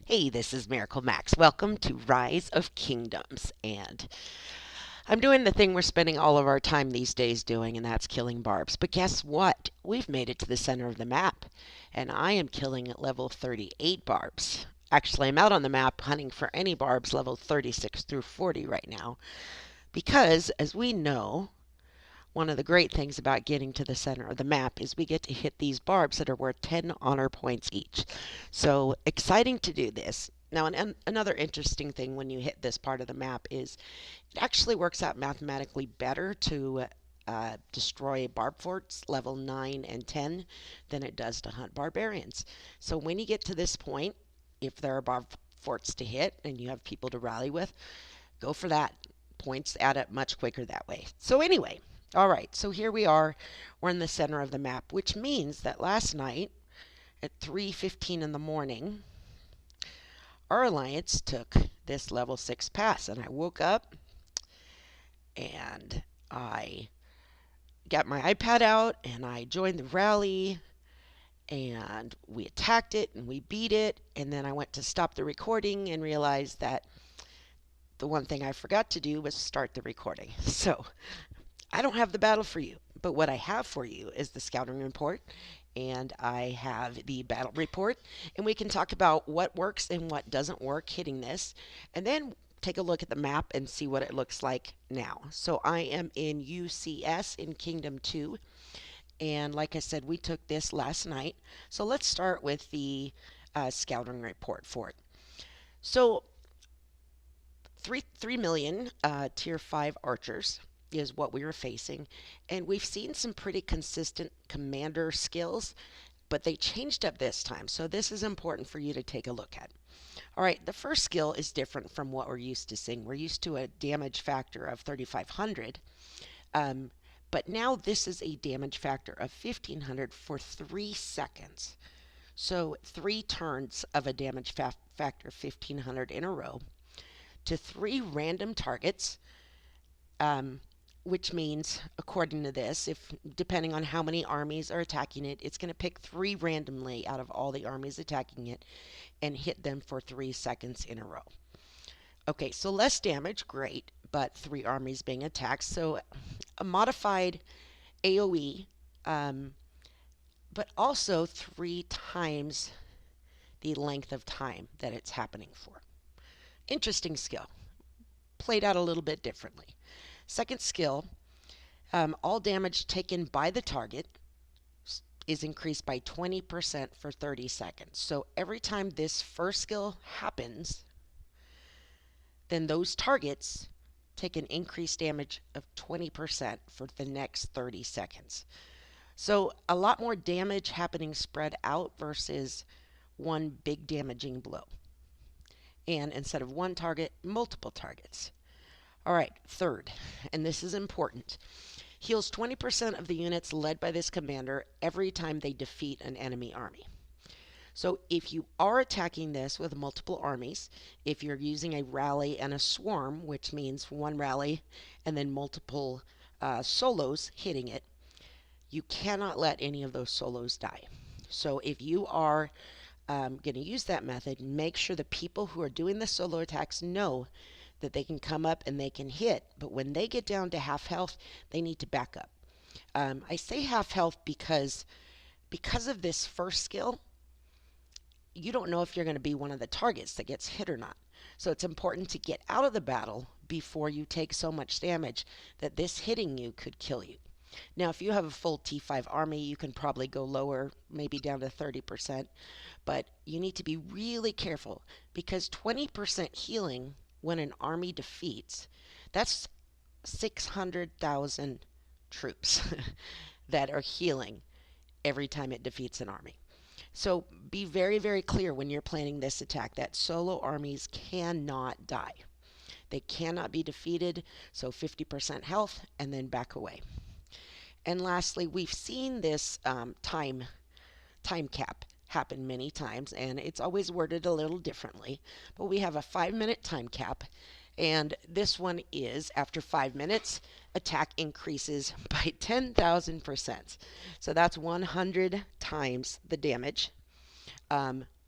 Hey, this is MiracleMax. Welcome to Rise of Kingdoms. And I'm doing the thing we're spending all of our time these days doing, and that's killing barbs. But guess what? We've made it to the center of the map, and I am killing at level 38 barbs. Actually, I'm out on the map hunting for any barbs level 36 through 40 right now, because as we know, one of the great things about getting to the center of the map is we get to hit these barbs that are worth 10 honor points each. So exciting to do this. Now, another interesting thing when you hit this part of the map is it actually works out mathematically better to destroy barb forts level 9 and 10 than it does to hunt barbarians. So when you get to this point, if there are barb forts to hit and you have people to rally with, go for that. Points add up much quicker that way. So anyway, all right, so here we are. We're in the center of the map, which means that last night at 3:15 in the morning, our alliance took this level 6 pass, and I woke up and I got my iPad out and I joined the rally and we attacked it and we beat it, and then I went to stop the recording and realized that the one thing I forgot to do was start the recording. So I don't have the battle for you, but what I have for you is the scouting report, and I have the battle report, and we can talk about what works and what doesn't work hitting this, and then take a look at the map and see what it looks like now. So I am in UCS in Kingdom 2, and like I said, we took this last night. So let's start with the scouting report for it. So 3 million tier 5 archers is what we were facing, and we've seen some pretty consistent commander skills, but they changed up this time, so this is important for you to take a look at. All right, the first skill is different from what we're used to seeing. We're used to a damage factor of 3500, but now this is a damage factor of 1500 for 3 seconds. So 3 turns of a damage factor 1500 in a row to 3 random targets, which means, according to this, if depending on how many armies are attacking it, it's going to pick 3 randomly out of all the armies attacking it and hit them for 3 seconds in a row. Okay, so less damage, great, but 3 armies being attacked, so a modified AoE, but also 3 times the length of time that it's happening for. Interesting skill. Played out a little bit differently. Second skill, all damage taken by the target is increased by 20% for 30 seconds. So every time this first skill happens, then those targets take an increased damage of 20% for the next 30 seconds. So a lot more damage happening spread out versus one big damaging blow. And instead of one target, multiple targets. All right, third, and this is important, heals 20% of the units led by this commander every time they defeat an enemy army. So if you are attacking this with multiple armies, if you're using a rally and a swarm, which means one rally and then multiple solos hitting it, you cannot let any of those solos die. So if you are going to use that method, make sure the people who are doing the solo attacks know that they can come up and they can hit, but when they get down to half health, they need to back up. I say half health because of this first skill, you don't know if you're going to be one of the targets that gets hit or not. So it's important to get out of the battle before you take so much damage that this hitting you could kill you. Now, if you have a full T5 army, you can probably go lower, maybe down to 30%, but you need to be really careful because 20% healing when an army defeats, that's 600,000 troops that are healing every time it defeats an army. So be very, very clear when you're planning this attack that solo armies cannot die. They cannot be defeated, so 50% health and then back away. And lastly, we've seen this time cap happen many times, and it's always worded a little differently, but we have a 5-minute time cap, and this one is after 5 minutes attack increases by 10,000%. So that's 100 times the damage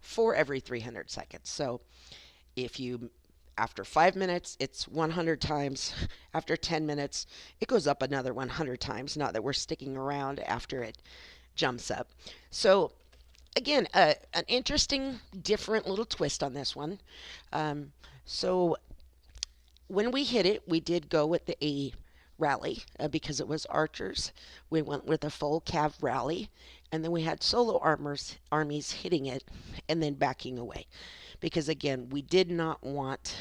for every 300 seconds. So if you, after 5 minutes, it's 100 times. After 10 minutes, it goes up another 100 times. Not that we're sticking around after it jumps up. So again, an interesting, different little twist on this one. So when we hit it, we did go with the A rally because it was archers. We went with a full cav rally, and then we had solo armies hitting it and then backing away. Because again, we did not want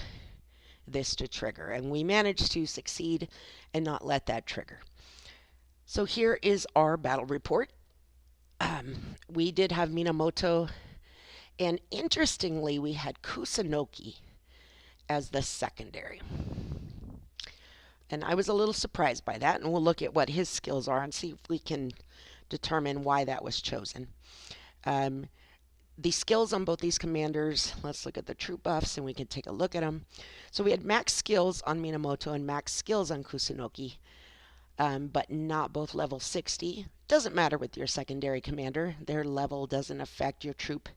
this to trigger, and we managed to succeed and not let that trigger. So here is our battle report. We did have Minamoto, and interestingly, we had Kusunoki as the secondary. And I was a little surprised by that, and we'll look at what his skills are and see if we can determine why that was chosen. The skills on both these commanders, let's look at the troop buffs and we can take a look at them. So we had max skills on Minamoto and max skills on Kusunoki, but not both level 60. Doesn't matter with your secondary commander. Their level doesn't affect your troop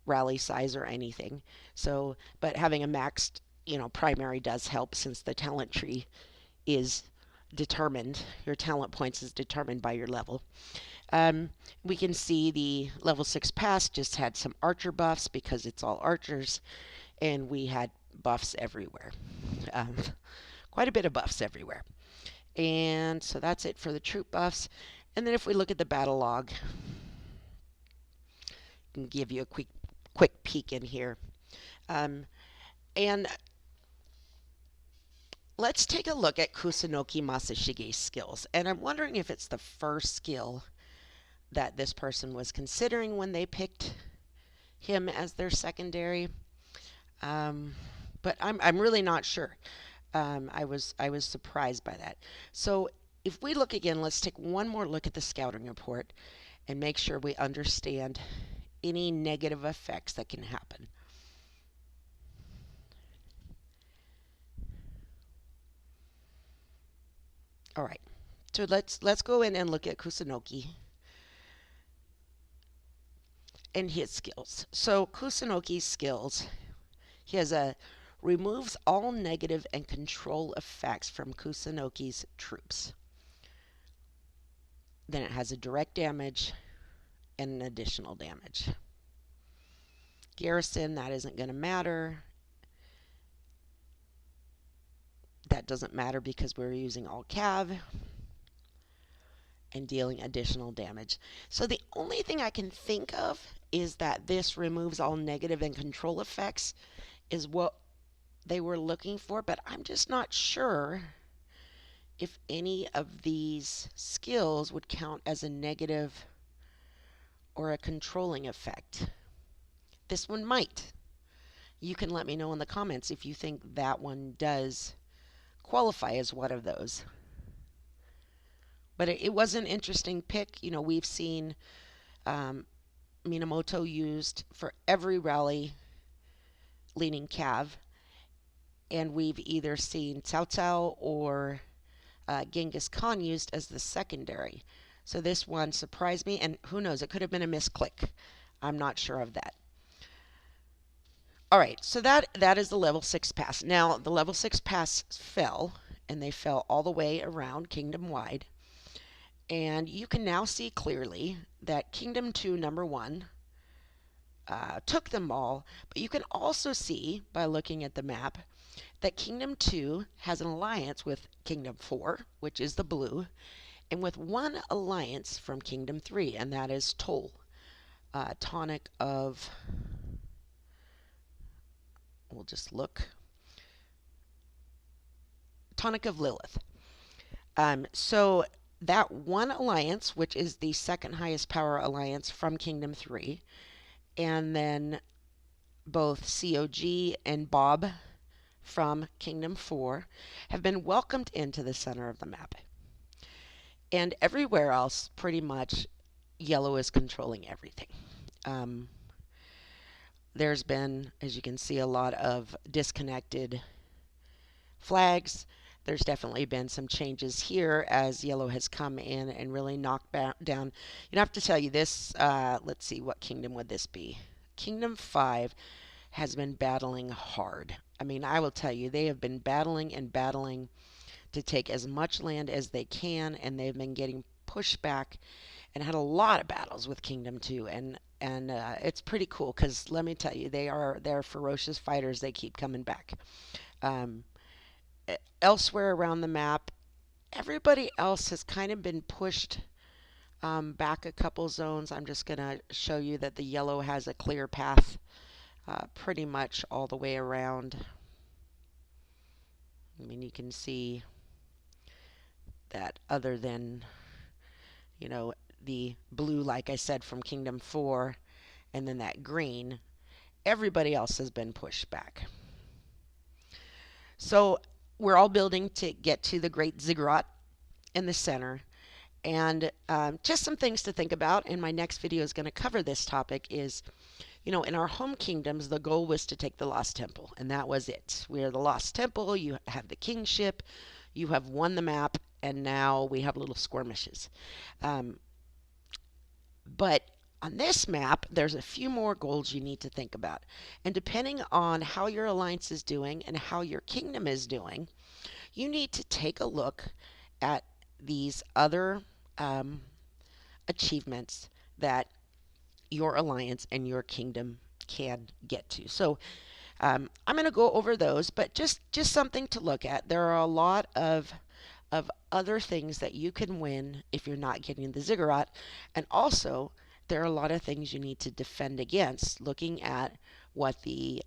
rally size or anything. So, but having a maxed, primary does help since the talent tree is determined. Your talent points is determined by your level. We can see the level 6 pass just had some archer buffs because it's all archers, and we had buffs everywhere. Quite a bit of buffs everywhere. And so that's it for the troop buffs. And then if we look at the battle log, I can give you a quick peek in here. And let's take a look at Kusunoki Masashige's skills. And I'm wondering if it's the first skill that this person was considering when they picked him as their secondary. But I'm really not sure. I was surprised by that. So if we look again, let's take one more look at the scouting report and make sure we understand any negative effects that can happen. All right, so let's go in and look at Kusunoki and his skills. So Kusunoki's skills, he has a removes all negative and control effects from Kusunoki's troops. Then it has a direct damage and an additional damage. Garrison, that isn't going to matter. That doesn't matter because we're using all cav and dealing additional damage. So the only thing I can think of is that this removes all negative and control effects is what they were looking for, but I'm just not sure if any of these skills would count as a negative or a controlling effect. This one might. You can let me know in the comments if you think that one does qualify as one of those. But it was an interesting pick. We've seen Minamoto used for every rally leaning cav, and we've either seen Cao Cao or Genghis Khan used as the secondary. So this one surprised me, and who knows, it could have been a misclick. I'm not sure of that. All right, so that is the level 6 pass. Now, the level 6 pass fell, and they fell all the way around kingdom-wide. And you can now see clearly that Kingdom 2, number 1, took them all. But you can also see, by looking at the map, that Kingdom 2 has an alliance with Kingdom 4, which is the blue, and with one alliance from Kingdom 3, and that is Toll, tonic of... We'll just look. Tonic of Lilith. So that one alliance, which is the second highest power alliance from Kingdom 3, and then both COG and Bob from Kingdom 4 have been welcomed into the center of the map. And everywhere else, pretty much, yellow is controlling everything. There's been, as you can see, a lot of disconnected flags. There's definitely been some changes here as yellow has come in and really knocked down. You have to tell you this, let's see, what kingdom would this be? Kingdom 5 has been battling hard. I mean, I will tell you, they have been battling and battling to take as much land as they can, and they've been getting pushed back and had a lot of battles with Kingdom 2, and it's pretty cool because let me tell you, they're ferocious fighters. They keep coming back. Um, Elsewhere around the map, everybody else has kind of been pushed back a couple zones. I'm just going to show you that the yellow has a clear path pretty much all the way around. I mean, you can see that other than, the blue, like I said, from Kingdom 4, and then that green, everybody else has been pushed back. So we're all building to get to the Great Ziggurat in the center. And just some things to think about, and my next video is going to cover this topic, is, in our home kingdoms, the goal was to take the Lost Temple, and that was it. We are the Lost Temple, you have the kingship, you have won the map, and now we have little skirmishes. But on this map, there's a few more goals you need to think about. And depending on how your alliance is doing and how your kingdom is doing, you need to take a look at these other achievements that your alliance and your kingdom can get to. So I'm going to go over those, but just something to look at. There are a lot of other things that you can win if you're not getting the ziggurat, and also there are a lot of things you need to defend against, looking at what the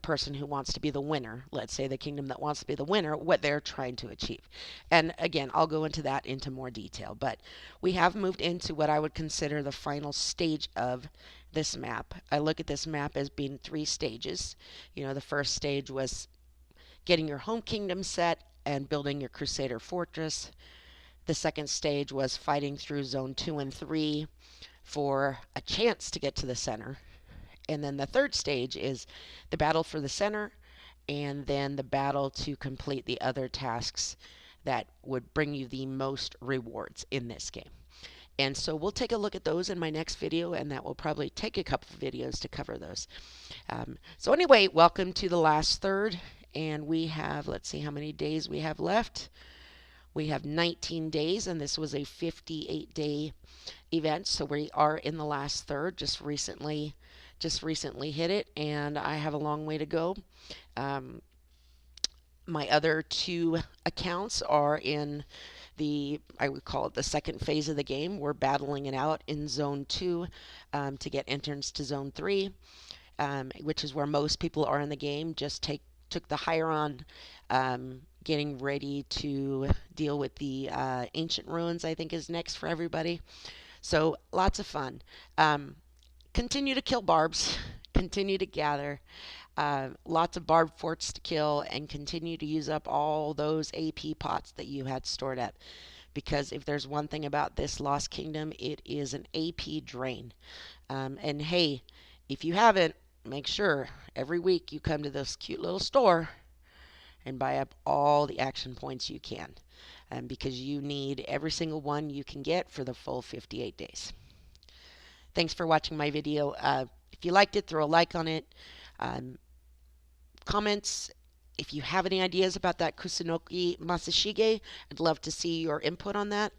person who wants to be the winner, let's say the kingdom that wants to be the winner, what they're trying to achieve. And again, I'll go into that into more detail, but we have moved into what I would consider the final stage of this map. I look at this map as being 3 stages. The first stage was getting your home kingdom set and building your Crusader fortress. The second stage was fighting through zone 2 and 3 for a chance to get to the center. And then the third stage is the battle for the center, and then the battle to complete the other tasks that would bring you the most rewards in this game. And so we'll take a look at those in my next video, and that will probably take a couple of videos to cover those. So anyway, welcome to the last third, and we have, let's see how many days we have left. We have 19 days, and this was a 58-day event, so we are in the last third. Just recently hit it, and I have a long way to go. My other 2 accounts are in I would call it the second phase of the game. We're battling it out in zone 2 to get entrance to zone 3, which is where most people are in the game. Just took the higher on, getting ready to deal with the ancient ruins, I think is next for everybody. So lots of fun. Continue to kill barbs, continue to gather, lots of barb forts to kill, and continue to use up all those AP pots that you had stored up. Because if there's one thing about this Lost Kingdom, it is an AP drain. And hey, if you haven't, make sure every week you come to this cute little store and buy up all the action points you can. Because you need every single one you can get for the full 58 days. Thanks for watching my video. If you liked it, throw a like on it. Comments. If you have any ideas about that Kusunoki Masashige, I'd love to see your input on that.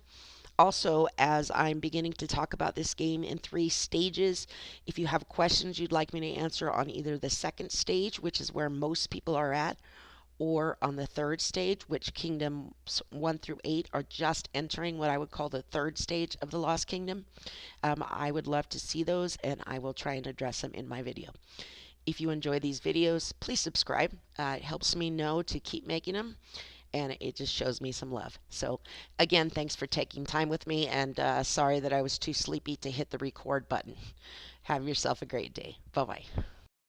Also, as I'm beginning to talk about this game in 3 stages, if you have questions you'd like me to answer on either the second stage, which is where most people are at, or on the third stage, which kingdoms 1 through 8 are just entering what I would call the third stage of the Lost Kingdom, I would love to see those, and I will try and address them in my video. If you enjoy these videos, please subscribe. It helps me know to keep making them, and it just shows me some love. So again, thanks for taking time with me, and sorry that I was too sleepy to hit the record button. Have yourself a great day. Bye-bye.